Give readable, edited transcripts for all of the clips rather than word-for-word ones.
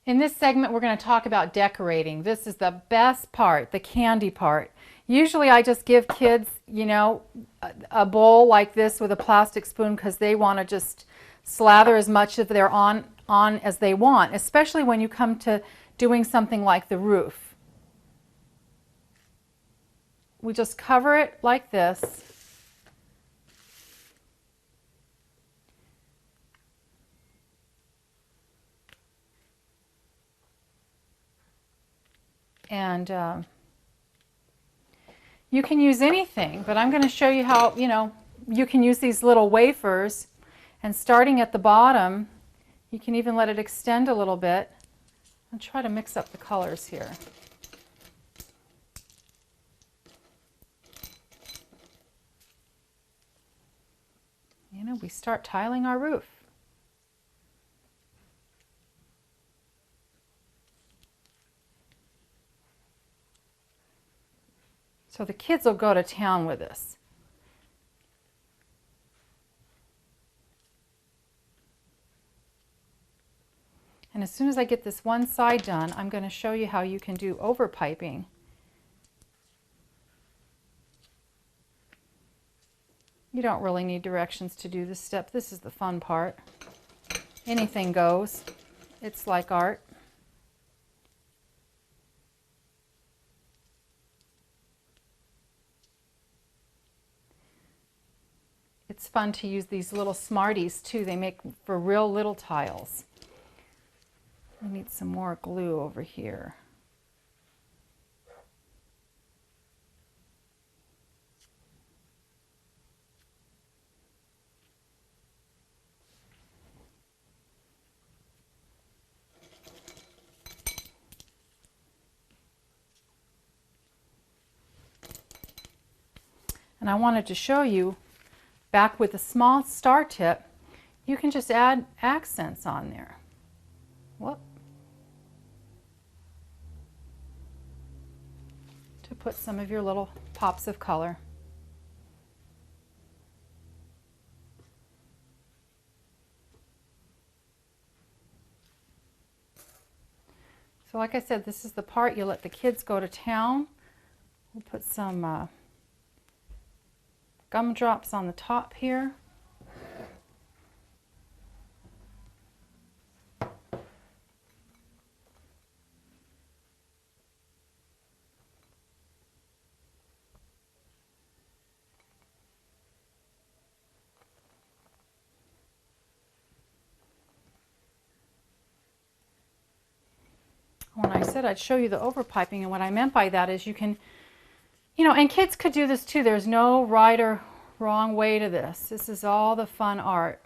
In this segment, we're going to talk about decorating. This is the best part, the candy part. Usually I just give kids, you know, a bowl like this with a plastic spoon because they want to just slather as much of their on as they want, especially when you come to doing something like the roof. We just cover it like this. And you can use anything, but I'm going to show you how, you know, you can use these little wafers, and starting at the bottom, you can even let it extend a little bit. I'll try to mix up the colors here. You know, we start tiling our roof. So the kids will go to town with this. And as soon as I get this one side done, I'm going to show you how you can do overpiping. You don't really need directions to do this step. This is the fun part. Anything goes. It's like art. It's fun to use these little Smarties too. They make for real little tiles. I need some more glue over here. And I wanted to show you, back with a small star tip, you can just add accents on there. Whoop. To put some of your little pops of color. So like I said, this is the part you let the kids go to town. We'll put some gumdrops on the top here. When I said I'd show you the overpiping, and what I meant by that is you can, you know, and kids could do this too. There's no right or wrong way to this. This is all the fun art.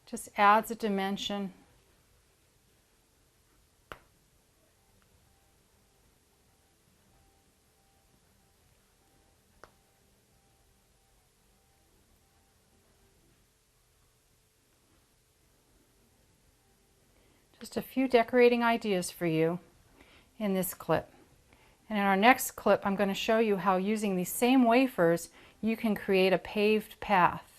Just adds a dimension. Just a few decorating ideas for you in this clip. And in our next clip, I'm going to show you how using these same wafers, you can create a paved path.